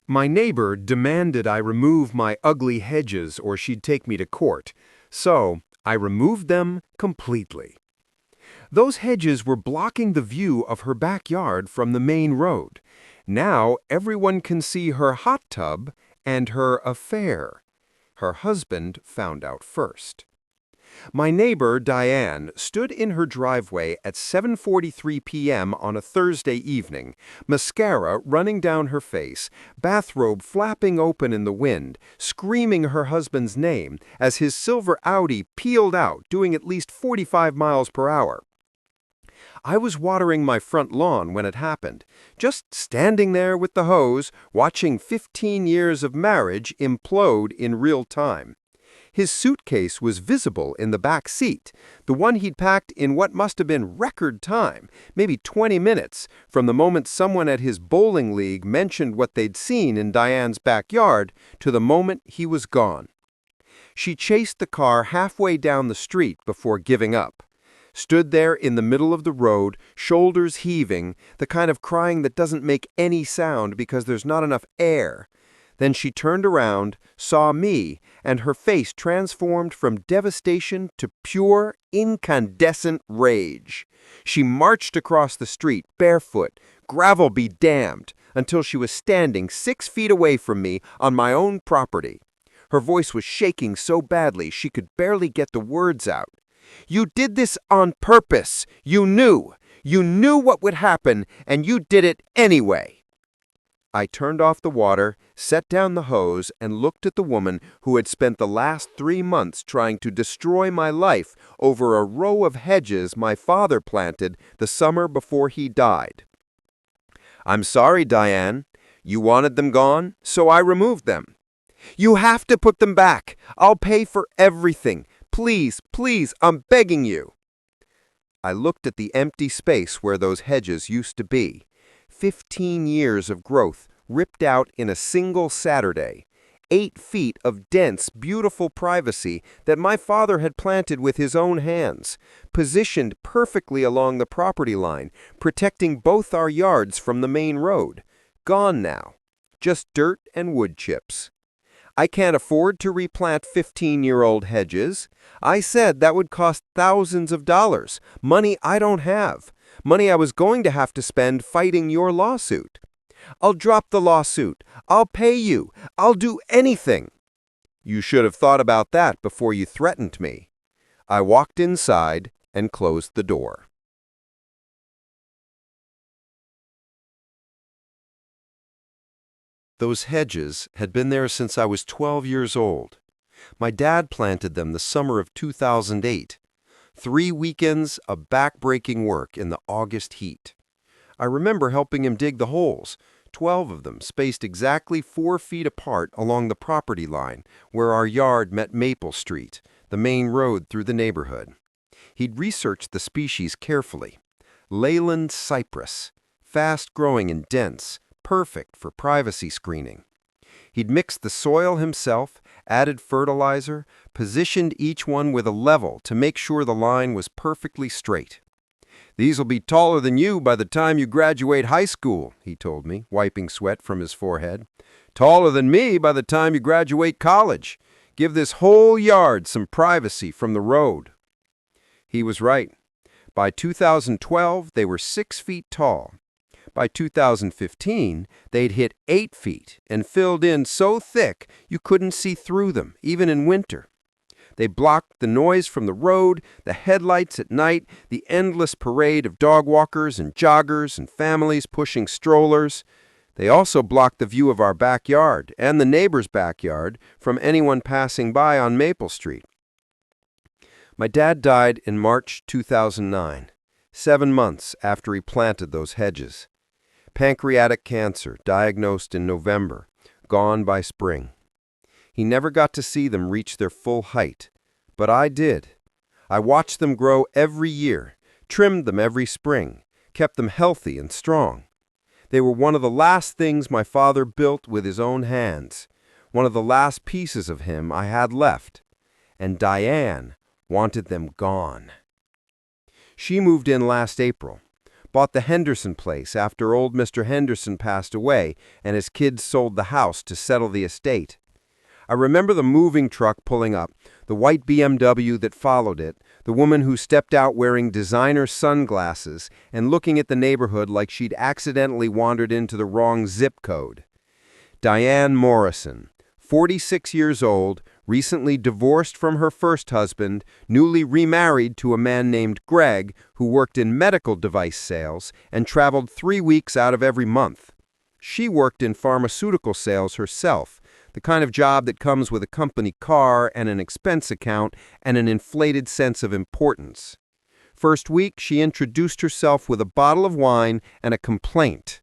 My neighbor demanded I remove my ugly hedges or she'd take me to court, so I removed them completely. Those hedges were blocking the view of her backyard from the main road. Now everyone can see her hot tub and her affair. Her husband found out first. My neighbor, Diane, stood in her driveway at 7:43 p.m. on a Thursday evening, mascara running down her face, bathrobe flapping open in the wind, screaming her husband's name as his silver Audi peeled out, doing at least 45 miles per hour. I was watering my front lawn when it happened, just standing there with the hose, watching 15 years of marriage implode in real time. His suitcase was visible in the back seat, the one he'd packed in what must have been record time, maybe 20 minutes, from the moment someone at his bowling league mentioned what they'd seen in Diane's backyard to the moment he was gone. She chased the car halfway down the street before giving up. Stood there in the middle of the road, shoulders heaving, the kind of crying that doesn't make any sound because there's not enough air. Then she turned around, saw me, and her face transformed from devastation to pure, incandescent rage. She marched across the street, barefoot, gravel be damned, until she was standing 6 feet away from me on my own property. Her voice was shaking so badly she could barely get the words out. "You did this on purpose. You knew. You knew what would happen, and you did it anyway." I turned off the water, set down the hose, and looked at the woman who had spent the last 3 months trying to destroy my life over a row of hedges my father planted the summer before he died. "I'm sorry, Diane. You wanted them gone, so I removed them." "You have to put them back. I'll pay for everything. Please, please, I'm begging you." I looked at the empty space where those hedges used to be. 15 years of growth ripped out in a single Saturday. 8 feet of dense, beautiful privacy that my father had planted with his own hands, positioned perfectly along the property line, protecting both our yards from the main road. Gone now. Just dirt and wood chips. I can't afford to replant 15-year-old hedges. I said that would cost thousands of dollars, money I don't have, money I was going to have to spend fighting your lawsuit. "I'll drop the lawsuit. I'll pay you. I'll do anything." You should have thought about that before you threatened me. I walked inside and closed the door. Those hedges had been there since I was 12 years old. My dad planted them the summer of 2008. 3 weekends of back-breaking work in the August heat. I remember helping him dig the holes, 12 of them spaced exactly 4 feet apart along the property line where our yard met Maple Street, the main road through the neighborhood. He'd researched the species carefully. Leyland cypress, fast-growing and dense, perfect for privacy screening. He'd mixed the soil himself, added fertilizer, positioned each one with a level to make sure the line was perfectly straight. "These will be taller than you by the time you graduate high school," he told me, wiping sweat from his forehead. "Taller than me by the time you graduate college. Give this whole yard some privacy from the road." He was right. By 2012, they were 6 feet tall. By 2015, they'd hit 8 feet and filled in so thick you couldn't see through them, even in winter. They blocked the noise from the road, the headlights at night, the endless parade of dog walkers and joggers and families pushing strollers. They also blocked the view of our backyard and the neighbor's backyard from anyone passing by on Maple Street. My dad died in March 2009, 7 months after he planted those hedges. Pancreatic cancer, diagnosed in November, gone by spring. He never got to see them reach their full height, but I did. I watched them grow every year, trimmed them every spring, kept them healthy and strong. They were one of the last things my father built with his own hands, one of the last pieces of him I had left, and Diane wanted them gone. She moved in last April. bought the Henderson place after old Mr. Henderson passed away and his kids sold the house to settle the estate. I remember the moving truck pulling up, the white BMW that followed it, the woman who stepped out wearing designer sunglasses and looking at the neighborhood like she'd accidentally wandered into the wrong zip code. Diane Morrison, 46 years old, recently divorced from her first husband, newly remarried to a man named Greg who worked in medical device sales and traveled 3 weeks out of every month. She worked in pharmaceutical sales herself, the kind of job that comes with a company car and an expense account and an inflated sense of importance. First week, she introduced herself with a bottle of wine and a complaint.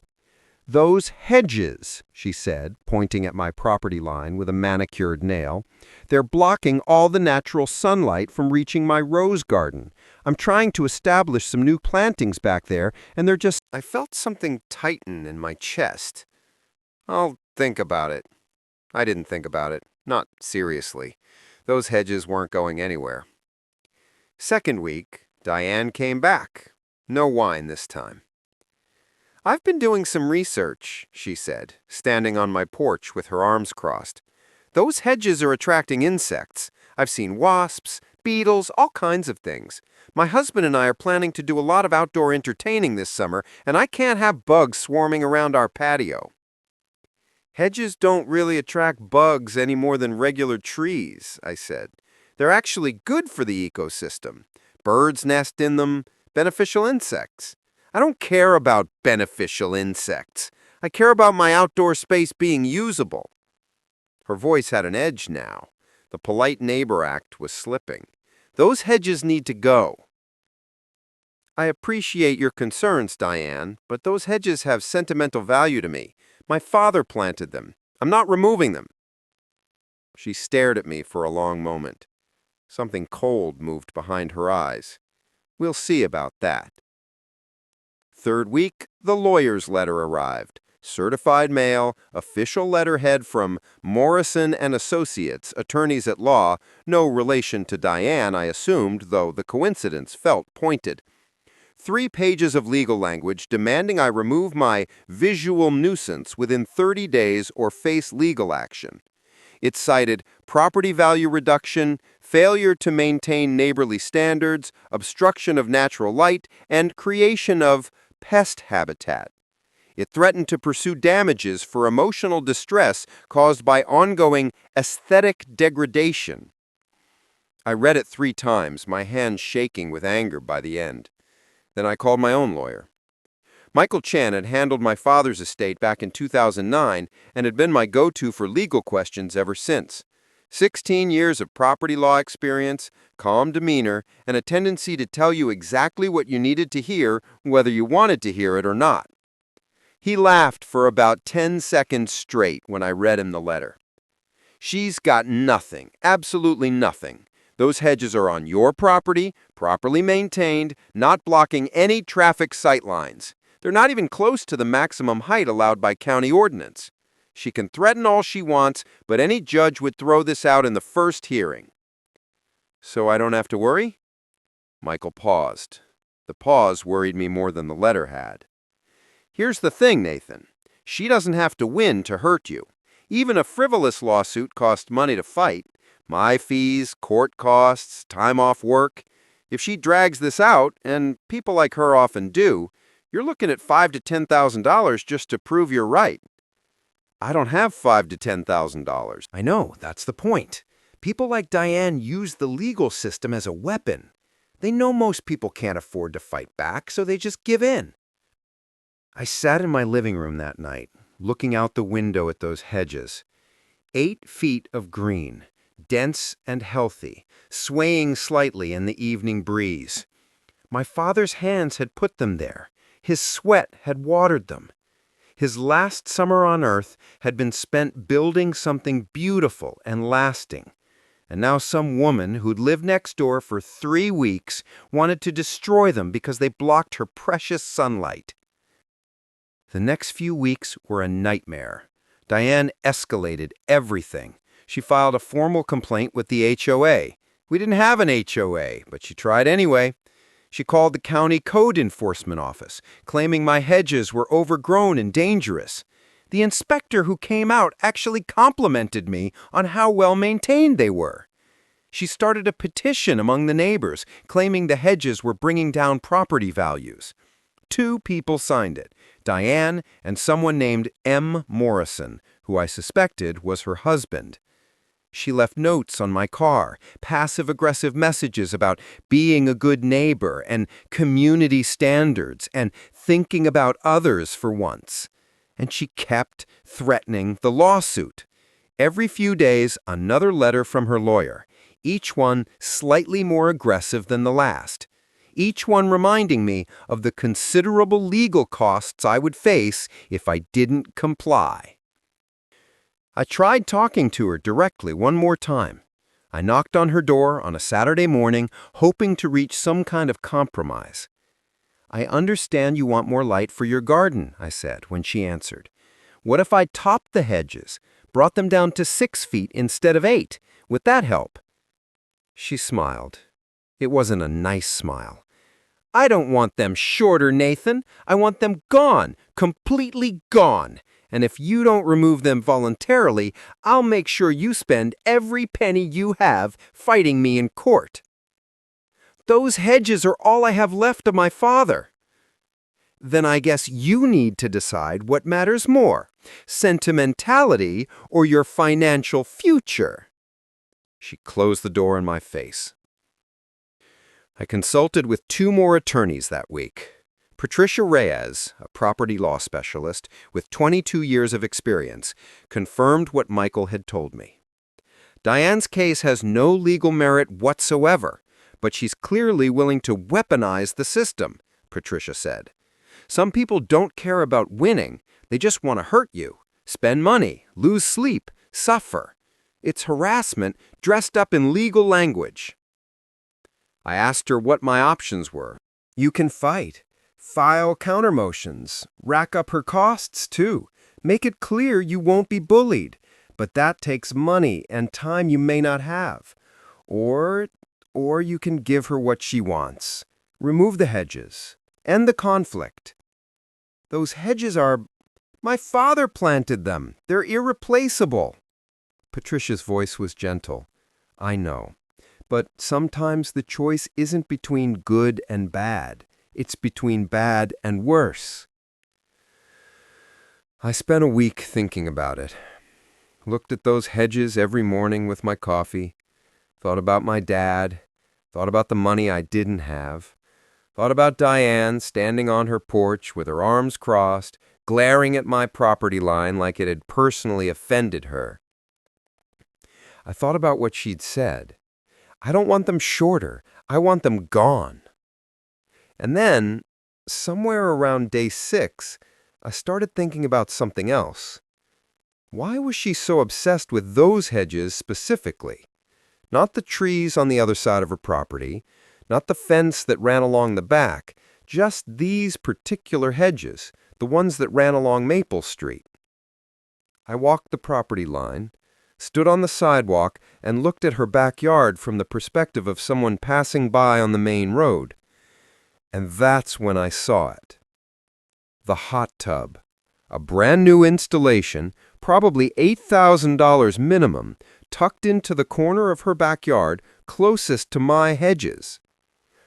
"Those hedges," she said, pointing at my property line with a manicured nail, "they're blocking all the natural sunlight from reaching my rose garden. I'm trying to establish some new plantings back there, and they're just—" I felt something tighten in my chest. "I'll think about it." I didn't think about it. Not seriously. Those hedges weren't going anywhere. Second week, Diane came back. No wine this time. "I've been doing some research," she said, standing on my porch with her arms crossed. "Those hedges are attracting insects. I've seen wasps, beetles, all kinds of things. My husband and I are planning to do a lot of outdoor entertaining this summer, and I can't have bugs swarming around our patio." "Hedges don't really attract bugs any more than regular trees," I said. "They're actually good for the ecosystem. Birds nest in them, beneficial insects. I don't care about beneficial insects. I care about my outdoor space being usable." Her voice had an edge now. The polite neighbor act was slipping. "Those hedges need to go." "I appreciate your concerns, Diane, but those hedges have sentimental value to me. My father planted them. I'm not removing them." She stared at me for a long moment. Something cold moved behind her eyes. "We'll see about that." Third week, the lawyer's letter arrived. Certified mail, official letterhead from Morrison and Associates, attorneys at law, no relation to Diane, I assumed, though the coincidence felt pointed. 3 pages of legal language demanding I remove my visual nuisance within 30 days or face legal action. It cited property value reduction, failure to maintain neighborly standards, obstruction of natural light, and creation of pest habitat. It threatened to pursue damages for emotional distress caused by ongoing aesthetic degradation. I read it 3 times, my hands shaking with anger by the end. Then I called my own lawyer. Michael Chan had handled my father's estate back in 2009 and had been my go-to for legal questions ever since. 16 years of property law experience, calm demeanor, and a tendency to tell you exactly what you needed to hear, whether you wanted to hear it or not. He laughed for about 10 seconds straight when I read him the letter. "She's got nothing, absolutely nothing. Those hedges are on your property, properly maintained, not blocking any traffic sight lines. They're not even close to the maximum height allowed by county ordinance. She can threaten all she wants, but any judge would throw this out in the first hearing." "So I don't have to worry?" Michael paused. The pause worried me more than the letter had. "Here's the thing, Nathan. She doesn't have to win to hurt you. Even a frivolous lawsuit costs money to fight. My fees, court costs, time off work. If she drags this out, and people like her often do, you're looking at $5,000 to $10,000 just to prove you're right." "I don't have $5,000 to $10,000. I know, that's the point. People like Diane use the legal system as a weapon. They know most people can't afford to fight back, so they just give in." I sat in my living room that night, looking out the window at those hedges. 8 feet of green, dense and healthy, swaying slightly in the evening breeze. My father's hands had put them there. His sweat had watered them. His last summer on earth had been spent building something beautiful and lasting. And now some woman who'd lived next door for 3 weeks wanted to destroy them because they blocked her precious sunlight. The next few weeks were a nightmare. Diane escalated everything. She filed a formal complaint with the HOA. We didn't have an HOA, but she tried anyway. She called the county code enforcement office, claiming my hedges were overgrown and dangerous. The inspector who came out actually complimented me on how well maintained they were. She started a petition among the neighbors, claiming the hedges were bringing down property values. 2 people signed it, Diane and someone named M. Morrison, who I suspected was her husband. She left notes on my car, passive-aggressive messages about being a good neighbor and community standards and thinking about others for once. And she kept threatening the lawsuit. Every few days, another letter from her lawyer, each one slightly more aggressive than the last. Each one reminding me of the considerable legal costs I would face if I didn't comply. I tried talking to her directly one more time. I knocked on her door on a Saturday morning, hoping to reach some kind of compromise. "I understand you want more light for your garden," I said when she answered. "What if I topped the hedges, brought them down to 6 feet instead of 8? Would that help?" She smiled. It wasn't a nice smile. "I don't want them shorter, Nathan. I want them gone, completely gone. And if you don't remove them voluntarily, I'll make sure you spend every penny you have fighting me in court. Those hedges are all I have left of my father." "Then I guess you need to decide what matters more, sentimentality or your financial future." She closed the door in my face. I consulted with 2 more attorneys that week. Patricia Reyes, a property law specialist with 22 years of experience, confirmed what Michael had told me. Diane's case has no legal merit whatsoever, but she's clearly willing to weaponize the system, Patricia said. Some people don't care about winning, they just want to hurt you, spend money, lose sleep, suffer. It's harassment dressed up in legal language. I asked her what my options were. "You can fight. File countermotions, rack up her costs too. Make it clear you won't be bullied, but that takes money and time you may not have. Or you can give her what she wants. Remove the hedges. End the conflict." "Those hedges are... My father planted them. They're irreplaceable." Patricia's voice was gentle. "I know. But sometimes the choice isn't between good and bad. It's between bad and worse." I spent a week thinking about it. Looked at those hedges every morning with my coffee. Thought about my dad. Thought about the money I didn't have. Thought about Diane standing on her porch with her arms crossed, glaring at my property line like it had personally offended her. I thought about what she'd said. "I don't want them shorter. I want them gone." And then, somewhere around day 6, I started thinking about something else. Why was she so obsessed with those hedges specifically? Not the trees on the other side of her property, not the fence that ran along the back, just these particular hedges, the ones that ran along Maple Street. I walked the property line, stood on the sidewalk, and looked at her backyard from the perspective of someone passing by on the main road. And that's when I saw it. The hot tub, a brand new installation, probably $8,000 minimum, tucked into the corner of her backyard closest to my hedges.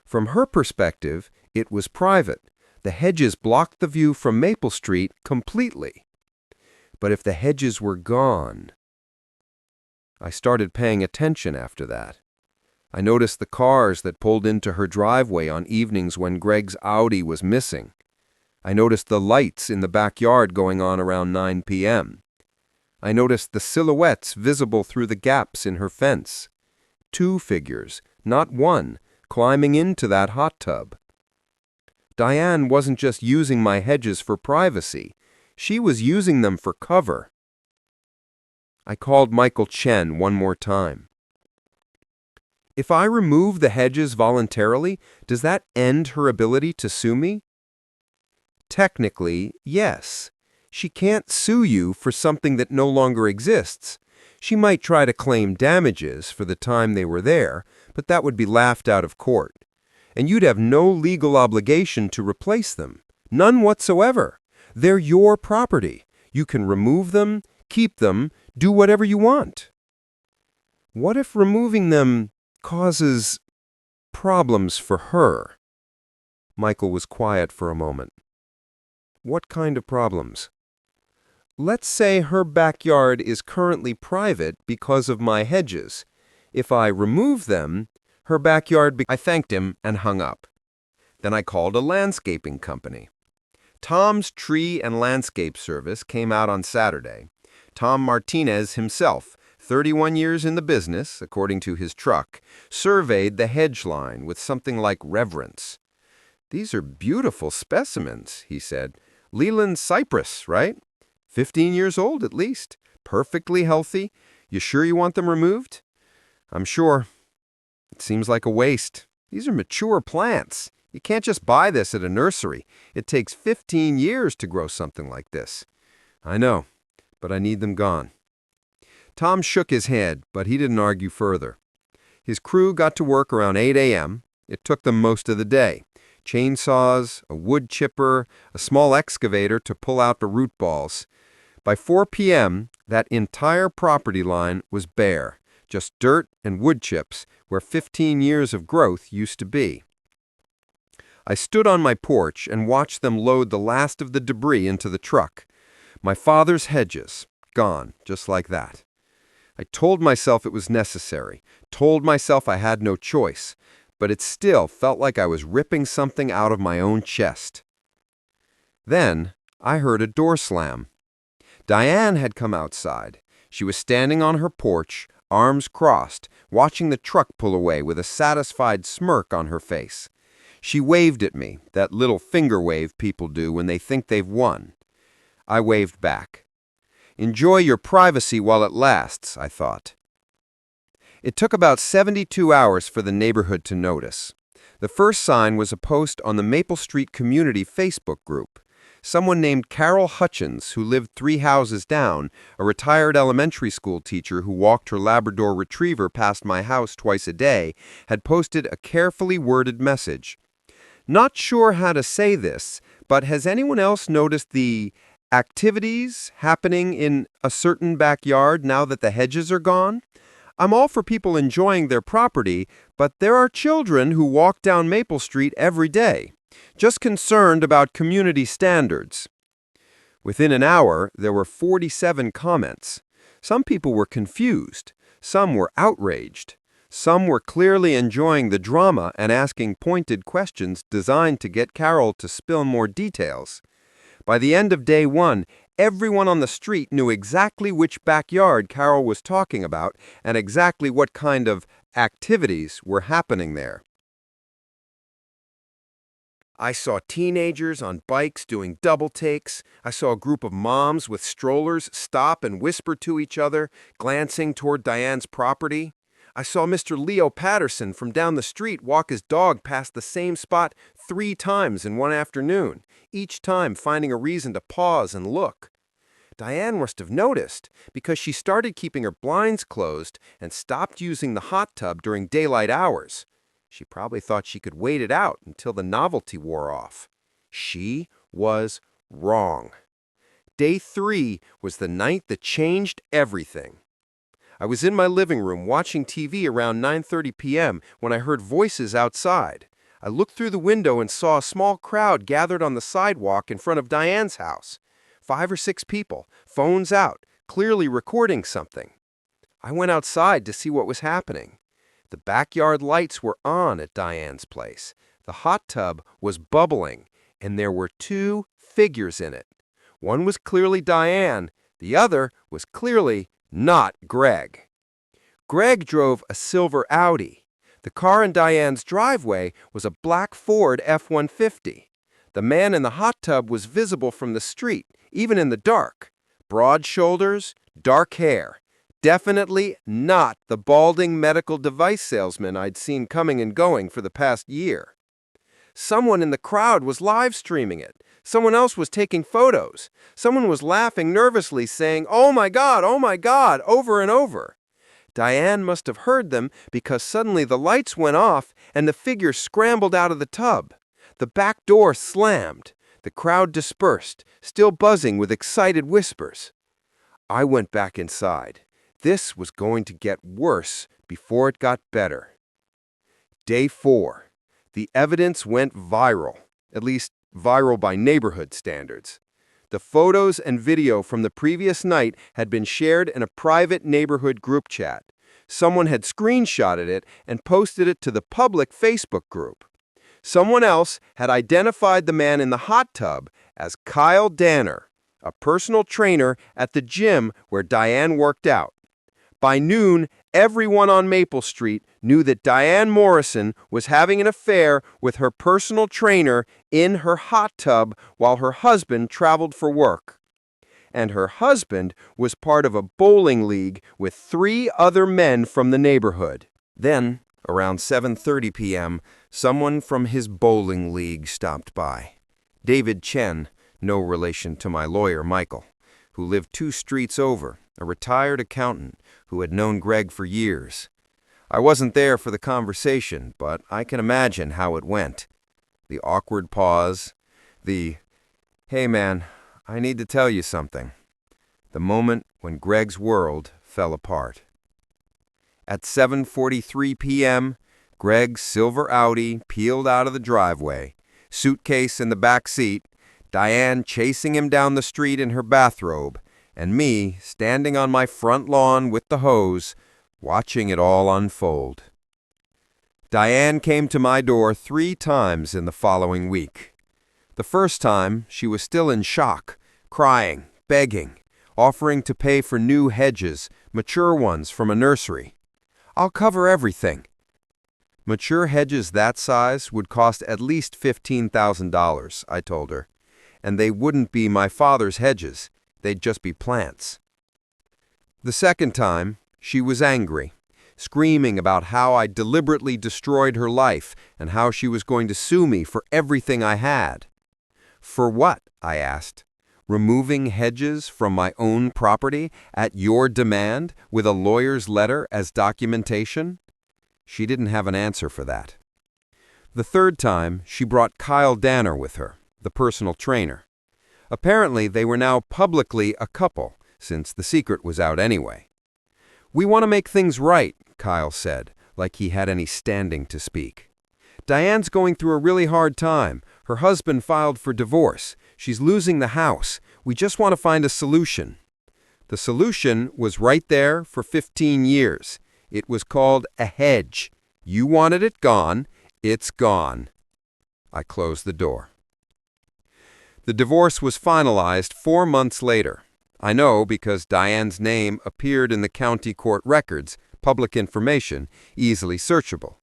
From her perspective, it was private. The hedges blocked the view from Maple Street completely. But if the hedges were gone... I started paying attention after that. I noticed the cars that pulled into her driveway on evenings when Greg's Audi was missing. I noticed the lights in the backyard going on around 9 p.m. I noticed the silhouettes visible through the gaps in her fence. 2 figures, not one, climbing into that hot tub. Diane wasn't just using my hedges for privacy. She was using them for cover. I called Michael Chen one more time. "If I remove the hedges voluntarily, does that end her ability to sue me?" "Technically, yes. She can't sue you for something that no longer exists. She might try to claim damages for the time they were there, but that would be laughed out of court. and you'd have no legal obligation to replace them. None whatsoever. They're your property. You can remove them, keep them, do whatever you want. What if removing them causes problems for her? Michael was quiet for a moment. What kind of problems? Let's say her backyard is currently private because of my hedges. If I remove them, her backyard... I thanked him and hung up. Then I called a landscaping company. Tom's Tree and Landscape Service came out on Saturday. Tom Martinez himself, 31 years in the business, according to his truck, surveyed the hedge line with something like reverence. "These are beautiful specimens," he said. "Leland cypress, right? 15 years old at least. Perfectly healthy. You sure you want them removed?" "I'm sure. It seems like a waste. These are mature plants. You can't just buy this at a nursery. It takes 15 years to grow something like this." "I know, but I need them gone." Tom shook his head, but he didn't argue further. His crew got to work around 8 a.m. It took them most of the day. Chainsaws, a wood chipper, a small excavator to pull out the root balls. By 4 p.m., that entire property line was bare, just dirt and wood chips where 15 years of growth used to be. I stood on my porch and watched them load the last of the debris into the truck. My father's hedges, gone, just like that. I told myself it was necessary, told myself I had no choice, but it still felt like I was ripping something out of my own chest. Then I heard a door slam. Diane had come outside. She was standing on her porch, arms crossed, watching the truck pull away with a satisfied smirk on her face. She waved at me, that little finger wave people do when they think they've won. I waved back. Enjoy your privacy while it lasts, I thought. It took about 72 hours for the neighborhood to notice. The first sign was a post on the Maple Street Community Facebook group. Someone named Carol Hutchins, who lived 3 houses down, a retired elementary school teacher who walked her Labrador Retriever past my house twice a day, had posted a carefully worded message. "Not sure how to say this, but has anyone else noticed the activities happening in a certain backyard now that the hedges are gone? I'm all for people enjoying their property, but there are children who walk down Maple Street every day. Just concerned about community standards." Within an hour, there were 47 comments. Some people were confused. Some were outraged. Some were clearly enjoying the drama and asking pointed questions designed to get Carol to spill more details. By the end of day 1, everyone on the street knew exactly which backyard Carol was talking about and exactly what kind of activities were happening there. I saw teenagers on bikes doing double takes. I saw a group of moms with strollers stop and whisper to each other, glancing toward Diane's property. I saw Mr. Leo Patterson from down the street walk his dog past the same spot 3 times in one afternoon, each time finding a reason to pause and look. Diane must have noticed, because she started keeping her blinds closed and stopped using the hot tub during daylight hours. She probably thought she could wait it out until the novelty wore off. She was wrong. Day 3 was the night that changed everything. I was in my living room watching TV around 9:30 p.m. when I heard voices outside. I looked through the window and saw a small crowd gathered on the sidewalk in front of Diane's house. 5 or 6 people, phones out, clearly recording something. I went outside to see what was happening. The backyard lights were on at Diane's place. The hot tub was bubbling, and there were 2 figures in it. One was clearly Diane. The other was clearly not Greg. Greg drove a silver Audi. The car in Diane's driveway was a black Ford F-150. The man in the hot tub was visible from the street, even in the dark. Broad shoulders, dark hair. Definitely not the balding medical device salesman I'd seen coming and going for the past year. Someone in the crowd was live streaming it. Someone else was taking photos. Someone was laughing nervously, saying, oh my God, over and over. Diane must have heard them because suddenly the lights went off and the figure scrambled out of the tub. The back door slammed. The crowd dispersed, still buzzing with excited whispers. I went back inside. This was going to get worse before it got better. Day 4. The evidence went viral, at least viral by neighborhood standards. The photos and video from the previous night had been shared in a private neighborhood group chat. Someone had screenshotted it and posted it to the public Facebook group. Someone else had identified the man in the hot tub as Kyle Danner, a personal trainer at the gym where Diane worked out. By noon, everyone on Maple Street knew that Diane Morrison was having an affair with her personal trainer in her hot tub while her husband traveled for work. And her husband was part of a bowling league with 3 other men from the neighborhood. Then, around 7:30 p.m., someone from his bowling league stopped by. David Chen, no relation to my lawyer Michael, who lived 2 streets over, a retired accountant who had known Greg for years. I wasn't there for the conversation, but I can imagine how it went. The awkward pause, the, "Hey man, I need to tell you something." The moment when Greg's world fell apart. At 7:43 p.m., Greg's silver Audi peeled out of the driveway, suitcase in the back seat, Diane chasing him down the street in her bathrobe, and me standing on my front lawn with the hose, watching it all unfold. Diane came to my door 3 times in the following week. The first time, she was still in shock, crying, begging, offering to pay for new hedges, mature ones from a nursery. "I'll cover everything." Mature hedges that size would cost at least $15,000, I told her, and they wouldn't be my father's hedges. They'd just be plants. The second time, she was angry, screaming about how I deliberately destroyed her life and how she was going to sue me for everything I had. "For what?" I asked. "Removing hedges from my own property at your demand with a lawyer's letter as documentation?" She didn't have an answer for that. The third time, she brought Kyle Danner with her, the personal trainer. Apparently, they were now publicly a couple, since the secret was out anyway. "We want to make things right," Kyle said, like he had any standing to speak. "Diane's going through a really hard time. Her husband filed for divorce. She's losing the house. We just want to find a solution." The solution was right there for 15 years. It was called a hedge. You wanted it gone. It's gone. I closed the door. The divorce was finalized 4 months later. I know because Diane's name appeared in the county court records, public information, easily searchable.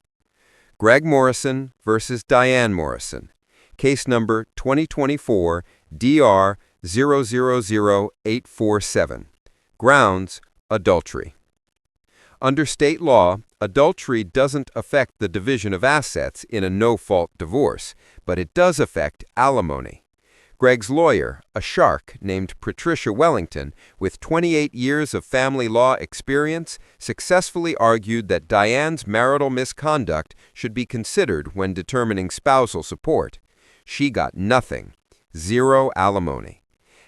Greg Morrison versus Diane Morrison. Case number 2024 DR 000847. Grounds, adultery. Under state law, adultery doesn't affect the division of assets in a no-fault divorce, but it does affect alimony. Greg's lawyer, a shark named Patricia Wellington, with 28 years of family law experience, successfully argued that Diane's marital misconduct should be considered when determining spousal support. She got nothing, 0 alimony.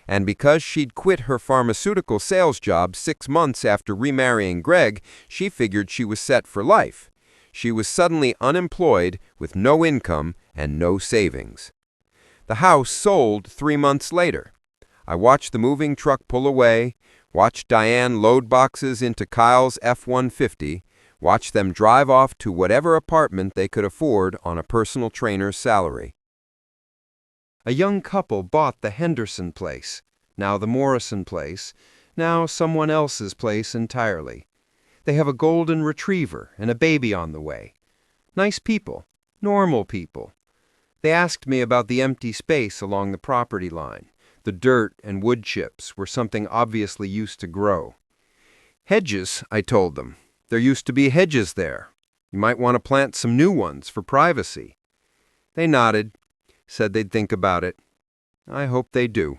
And because she'd quit her pharmaceutical sales job 6 months after remarrying Greg, she figured she was set for life. She was suddenly unemployed with no income and no savings. The house sold 3 months later. I watched the moving truck pull away, watched Diane load boxes into Kyle's F-150, watched them drive off to whatever apartment they could afford on a personal trainer's salary. A young couple bought the Henderson place, now the Morrison place, now someone else's place entirely. They have a golden retriever and a baby on the way. Nice people, normal people. They asked me about the empty space along the property line, the dirt and wood chips where something obviously used to grow. "Hedges," I told them. "There used to be hedges there. You might want to plant some new ones for privacy." They nodded, said they'd think about it. I hope they do.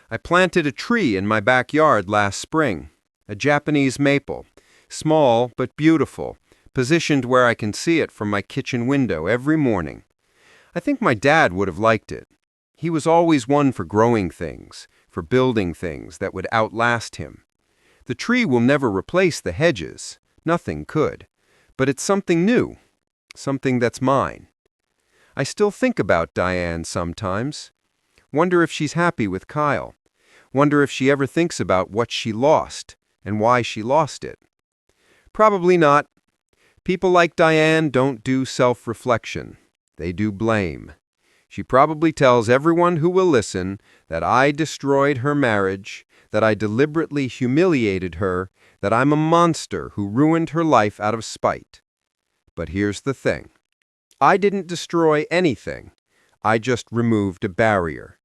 I planted a tree in my backyard last spring, a Japanese maple, Small but beautiful, positioned where I can see it from my kitchen window every morning. I think my dad would have liked it. He was always one for growing things, for building things that would outlast him. The tree will never replace the hedges. Nothing could. But it's something new, something that's mine. I still think about Diane sometimes. Wonder if she's happy with Kyle. Wonder if she ever thinks about what she lost and why she lost it. Probably not. People like Diane don't do self-reflection. They do blame. She probably tells everyone who will listen that I destroyed her marriage, that I deliberately humiliated her, that I'm a monster who ruined her life out of spite. But here's the thing. I didn't destroy anything. I just removed a barrier.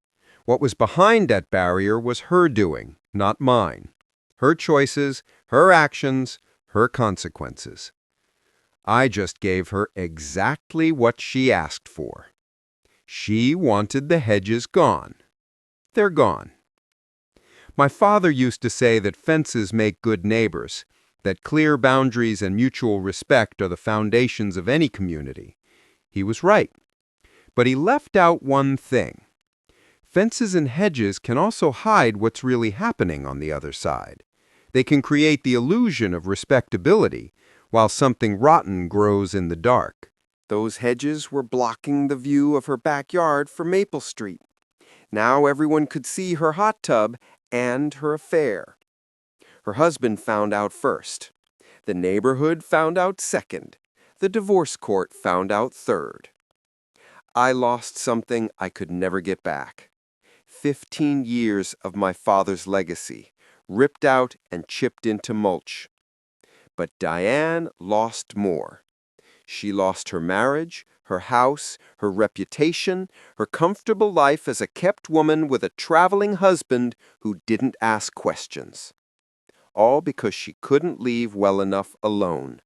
What was behind that barrier was her doing, not mine. Her choices, her actions, her consequences. I just gave her exactly what she asked for. She wanted the hedges gone. They're gone. My father used to say that fences make good neighbors, that clear boundaries and mutual respect are the foundations of any community. He was right. But he left out one thing. Fences and hedges can also hide what's really happening on the other side. They can create the illusion of respectability, while something rotten grows in the dark. Those hedges were blocking the view of her backyard from Maple Street. Now everyone could see her hot tub and her affair. Her husband found out first. The neighborhood found out second. The divorce court found out third. I lost something I could never get back. 15 years of my father's legacy, ripped out and chipped into mulch. But Diane lost more. She lost her marriage, her house, her reputation, her comfortable life as a kept woman with a traveling husband who didn't ask questions. All because she couldn't leave well enough alone.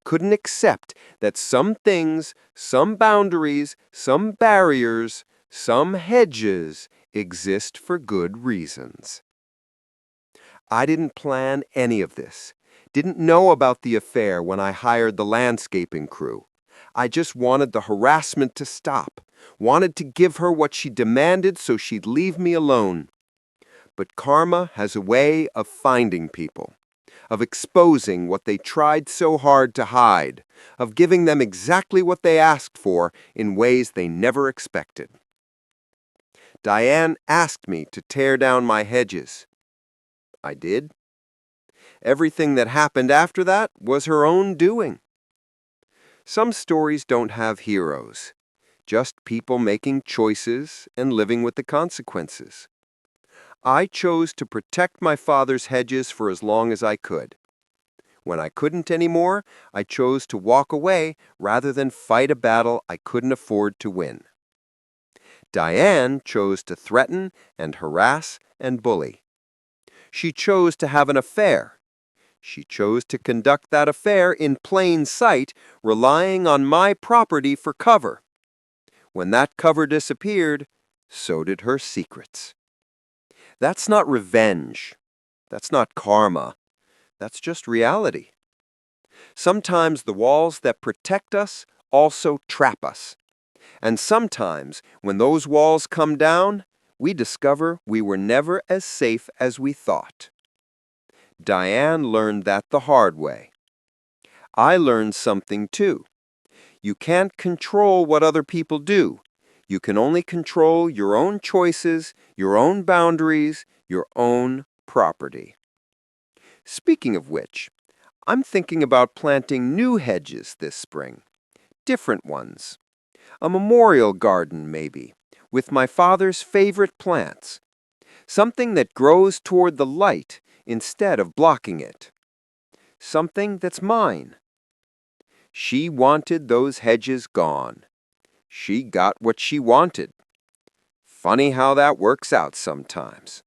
Couldn't accept that some things, some boundaries, some barriers, some hedges exist for good reasons. I didn't plan any of this. Didn't know about the affair when I hired the landscaping crew. I just wanted the harassment to stop, wanted to give her what she demanded so she'd leave me alone. But karma has a way of finding people, of exposing what they tried so hard to hide, of giving them exactly what they asked for in ways they never expected. Diane asked me to tear down my hedges. I did. Everything that happened after that was her own doing. Some stories don't have heroes, just people making choices and living with the consequences. I chose to protect my father's hedges for as long as I could. When I couldn't anymore, I chose to walk away rather than fight a battle I couldn't afford to win. Diane chose to threaten and harass and bully. She chose to have an affair. She chose to conduct that affair in plain sight, relying on my property for cover. When that cover disappeared, so did her secrets. That's not revenge. That's not karma. That's just reality. Sometimes the walls that protect us also trap us. And sometimes, when those walls come down, we discover we were never as safe as we thought. Diane learned that the hard way. I learned something too. You can't control what other people do. You can only control your own choices, your own boundaries, your own property. Speaking of which, I'm thinking about planting new hedges this spring. Different ones. A memorial garden, maybe, with my father's favorite plants. Something that grows toward the light instead of blocking it. Something that's mine. She wanted those hedges gone. She got what she wanted. Funny how that works out sometimes.